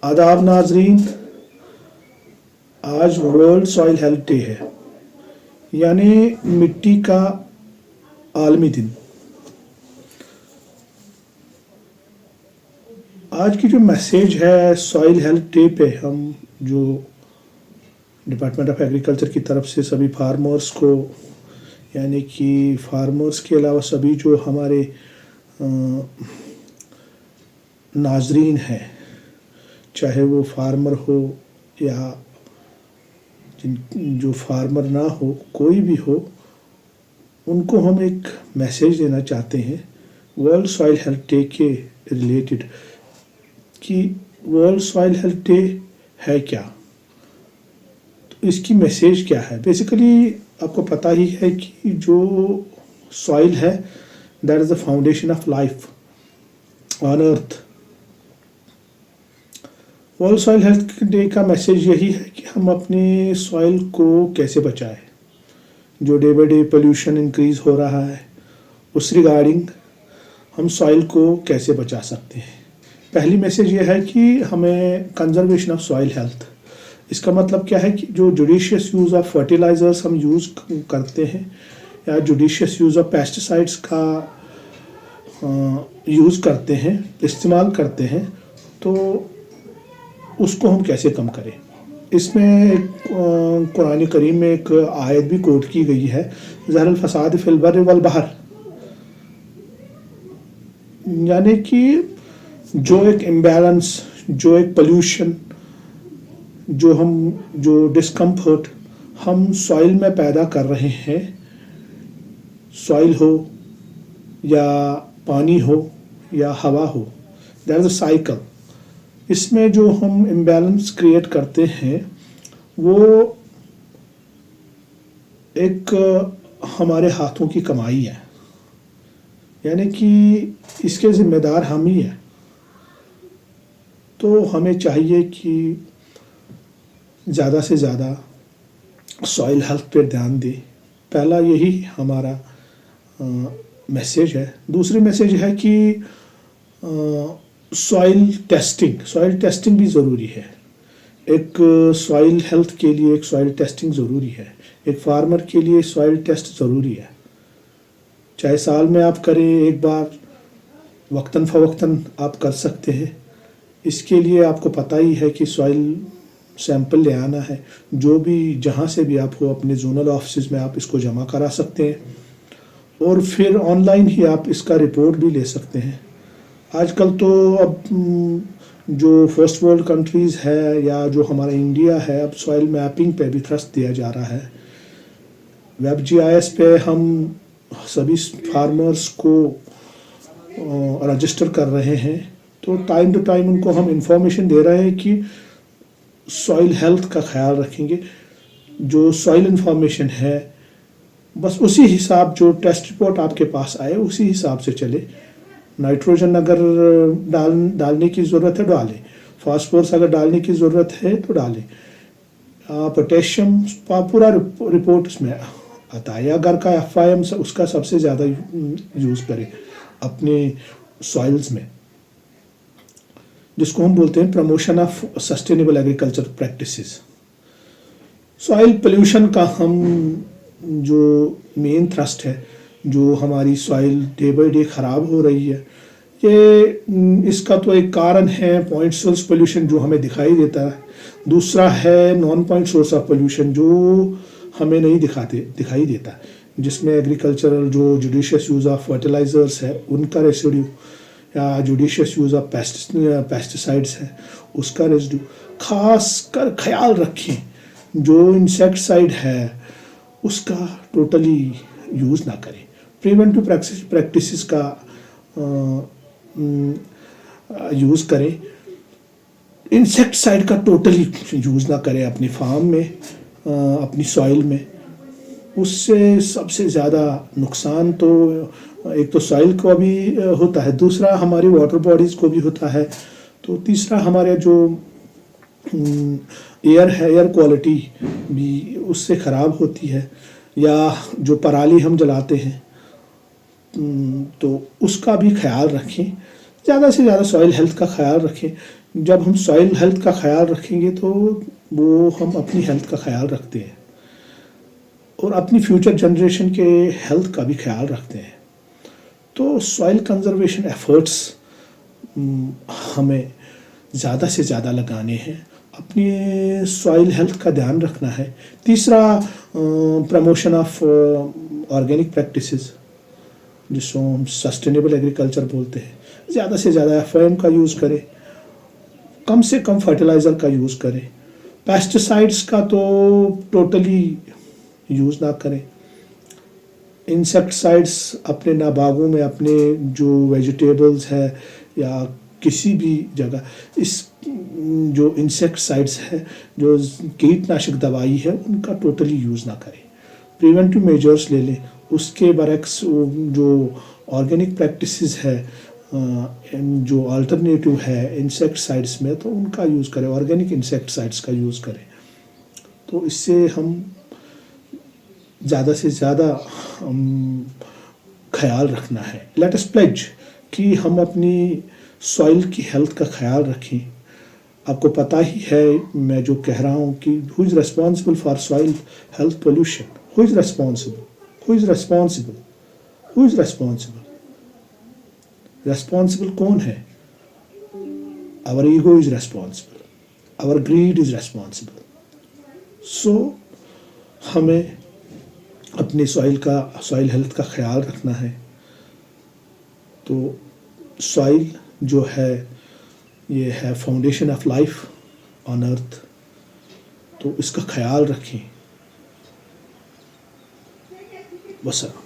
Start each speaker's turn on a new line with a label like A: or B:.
A: आदाब नाजरीन, आज वर्ल्ड सॉइल हेल्थ डे है, यानी मिट्टी का आलमी दिन। आज की जो मैसेज है सॉइल हेल्थ डे पे, हम जो डिपार्टमेंट ऑफ एग्रीकल्चर की तरफ से सभी फार्मर्स को, यानी कि फार्मर्स के अलावा सभी जो हमारे नाजरीन हैं, चाहे वो फार्मर हो या जो फार्मर ना हो, कोई भी हो, उनको हम एक मैसेज देना चाहते हैं वर्ल्ड सॉइल हेल्थ डे के रिलेटेड कि वर्ल्ड सॉइल हेल्थ डे है क्या, तो इसकी मैसेज क्या है। बेसिकली आपको पता ही है कि जो सॉइल है that is the foundation of life on earth. World soil health day का मैसेज यही है कि हम अपने सॉइल को कैसे बचाएं। जो day by day pollution increase हो रहा है, उस रिगार्डिंग हम सॉइल को कैसे बचा सकते हैं। पहली मैसेज ये है कि हमें कंजर्वेशन ऑफ सॉइल हेल्थ। इसका मतलब क्या है कि जो जुडिशियस यूज़ ऑफ फर्टिलाइज़र्स हम यूज़ करते हैं या जुडिशियस यूज़ ऑफ पेस्टिसाइड्स का यूज़ करते हैं, इस्तेमाल करते हैं, तो उसको हम कैसे कम करें। इसमें कुरान करीम में एक आयत भी कोट की गई है, ज़हरल फसाद फिल बर्र वल बहर, यानी कि जो एक इम्बैलेंस, जो एक पोल्यूशन, जो डिस्कम्फर्ट हम सॉइल में पैदा कर रहे हैं, सॉइल हो या पानी हो या हवा हो, दैट इज़ अ साइकिल। इसमें जो हम इम्बैलेंस क्रिएट करते हैं वो एक हमारे हाथों की कमाई है, यानी कि इसके ज़िम्मेदार हम ही हैं। तो हमें चाहिए कि ज़्यादा से ज़्यादा सॉइल हेल्थ पर ध्यान दें। पहला यही हमारा मैसेज है। दूसरी मैसेज है कि सॉइल टेस्टिंग भी ज़रूरी है। एक सॉइल हेल्थ के लिए एक सॉइल टेस्टिंग ज़रूरी है। एक फार्मर के लिए सॉइल टेस्ट ज़रूरी है, चाहे साल में आप करें एक बार, वक्तन फ़वक्तन आप कर सकते हैं। इसके लिए आपको पता ही है कि सॉइल सैंपल ले आना है, जो भी जहाँ से भी आप हो, अपने जोनल ऑफिस में आप इसको जमा करा सकते हैं और फिर ऑनलाइन ही आप इसका रिपोर्ट भी ले सकते हैं। आजकल तो अब जो फर्स्ट वर्ल्ड कंट्रीज़ है या जो हमारा इंडिया है, अब सॉइल मैपिंग पे भी थ्रस्ट दिया जा रहा है। वेब GIS पे हम सभी फार्मर्स को रजिस्टर कर रहे हैं, तो टाइम टू टाइम उनको हम इंफॉर्मेशन दे रहे हैं कि सॉइल हेल्थ का ख्याल रखेंगे। जो सॉइल इंफॉर्मेशन है बस उसी हिसाब, जो टेस्ट रिपोर्ट आपके पास आए उसी हिसाब से चले। नाइट्रोजन अगर डालने की ज़रूरत है डालें, फास्फोरस अगर डालने की ज़रूरत है तो डालें, पोटेशियम पूरा रिपोर्ट उसमें आता है। या अगर का FIM उसका सबसे ज़्यादा यूज़ करें अपने सॉइल्स में, जिसको हम बोलते हैं promotion of sustainable agriculture practices. Soil pollution का हम जो मेन थ्रस्ट है, जो हमारी सॉइल डे बाई डे ख़राब हो रही है, ये इसका तो एक कारण है पॉइंट सोर्स पोल्यूशन जो हमें दिखाई देता है। दूसरा है non point source of pollution जो हमें नहीं दिखाई देता, जिसमें एग्रीकल्चरल जो जुडिशियस यूज़ ऑफ फर्टिलाइज़र्स है उनका रेसिड्यू, या जुडिशियस यूज़ ऑफ पेस्टिसाइड्स है उसका रेसिड्यू। खास कर ख्याल रखें जो इंसेक्टिसाइड है उसका टोटली यूज़ ना करें। प्रिवेंटिव प्रैक्टिसेस का यूज़ करें। इंसेक्टिसाइड का टोटली यूज़ ना करें अपनी फार्म में, अपनी सॉइल में। उससे सबसे ज़्यादा नुकसान तो एक तो सॉइल को भी होता है, दूसरा हमारी वाटर बॉडीज़ को भी होता है, तो तीसरा हमारे जो एयर है, एयर क्वालिटी भी उससे ख़राब होती है। या जो पराली हम जलाते हैं तो उसका भी ख्याल रखें। ज़्यादा से ज़्यादा सॉइल हेल्थ का ख्याल रखें। जब हम सॉइल हेल्थ का ख्याल रखेंगे तो वो हम अपनी हेल्थ का ख्याल रखते हैं और अपनी फ्यूचर जनरेशन के हेल्थ का भी ख्याल रखते हैं। तो सॉइल कंजर्वेशन एफर्ट्स हमें ज़्यादा से ज़्यादा लगाने हैं, अपनी सॉइल हेल्थ का ध्यान रखना है। तीसरा, प्रमोशन ऑफ ऑर्गेनिक प्रैक्टिसेस, जिसको हम सस्टेनेबल एग्रीकल्चर बोलते हैं। ज़्यादा से ज़्यादा एफएम का यूज़ करें, कम से कम फर्टिलाइज़र का यूज़ करें, पेस्टिसाइड्स का तो टोटली यूज़ ना करें। इंसेक्टिसाइड्स अपने नाबागों में, अपने जो वेजिटेबल्स है या किसी भी जगह, इस जो इंसेक्टिसाइड्स है, जो कीटनाशक दवाई है, उनका टोटली यूज़ ना करें। प्रिवेंटिव मेजर्स ले लें, उसके बरक्स जो ऑर्गेनिक प्रैक्टिसेस है, जो अल्टरनेटिव है इंसेक्टिसाइड्स में, तो उनका यूज़ करें, ऑर्गेनिक इंसेक्टिसाइड्स का यूज़ करें। तो इससे हम ज़्यादा से ज़्यादा ख्याल रखना है। लेट अस प्लेज कि हम अपनी सॉइल की हेल्थ का ख्याल रखें। आपको पता ही है मैं जो कह रहा हूँ कि who is responsible for soil health pollution, who is responsible, who is responsible, who is responsible, responsible कौन है? Our ego is responsible, our greed is responsible. So हमें अपनी सॉइल हेल्थ का ख्याल रखना है। तो सॉइल जो है ये है foundation of life on earth, तो इसका ख्याल रखें। वसल्लम।